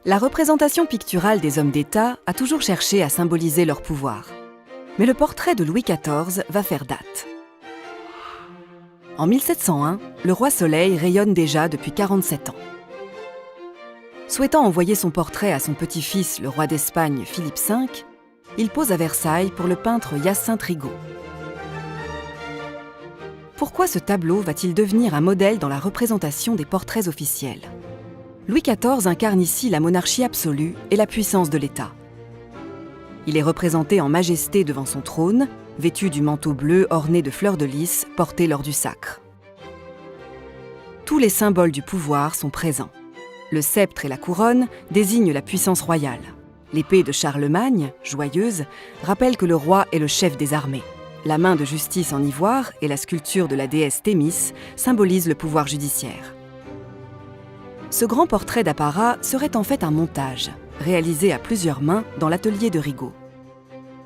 La représentation picturale des hommes d'État a toujours cherché à symboliser leur pouvoir. Mais le portrait de Louis XIV va faire date. En 1701, le roi Soleil rayonne déjà depuis 47 ans. Souhaitant envoyer son portrait à son petit-fils, le roi d'Espagne, Philippe V, il pose à Versailles pour le peintre Hyacinthe Rigaud. Pourquoi ce tableau va-t-il devenir un modèle dans la représentation des portraits officiels ? Louis XIV incarne ici la monarchie absolue et la puissance de l'État. Il est représenté en majesté devant son trône, vêtu du manteau bleu orné de fleurs de lys porté lors du sacre. Tous les symboles du pouvoir sont présents. Le sceptre et la couronne désignent la puissance royale. L'épée de Charlemagne, joyeuse, rappelle que le roi est le chef des armées. La main de justice en ivoire et la sculpture de la déesse Thémis symbolisent le pouvoir judiciaire. Ce grand portrait d'apparat serait en fait un montage, réalisé à plusieurs mains dans l'atelier de Rigaud.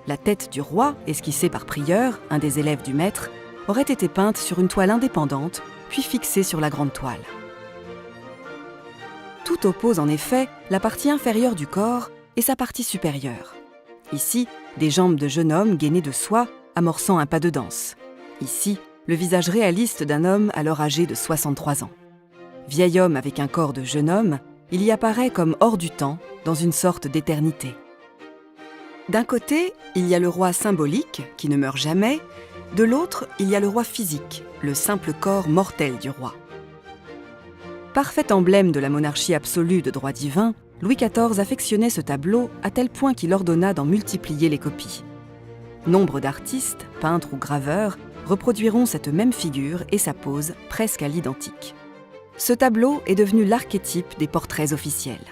La tête du roi, esquissée par Prieur, un des élèves du maître, aurait été peinte sur une toile indépendante, puis fixée sur la grande toile. Tout oppose en effet la partie inférieure du corps et sa partie supérieure. Ici, des jambes de jeune homme gainées de soie, amorçant un pas de danse. Ici, le visage réaliste d'un homme alors âgé de 63 ans. Vieil homme avec un corps de jeune homme, il y apparaît comme hors du temps, dans une sorte d'éternité. D'un côté, il y a le roi symbolique, qui ne meurt jamais. De l'autre, il y a le roi physique, le simple corps mortel du roi. Parfait emblème de la monarchie absolue de droit divin, Louis XIV affectionnait ce tableau à tel point qu'il ordonna d'en multiplier les copies. Nombre d'artistes, peintres ou graveurs, reproduiront cette même figure et sa pose presque à l'identique. Ce tableau est devenu l'archétype des portraits officiels.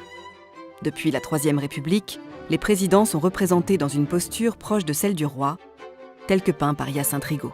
Depuis la Troisième République, les présidents sont représentés dans une posture proche de celle du roi, telle que peint par Hyacinthe Rigaud.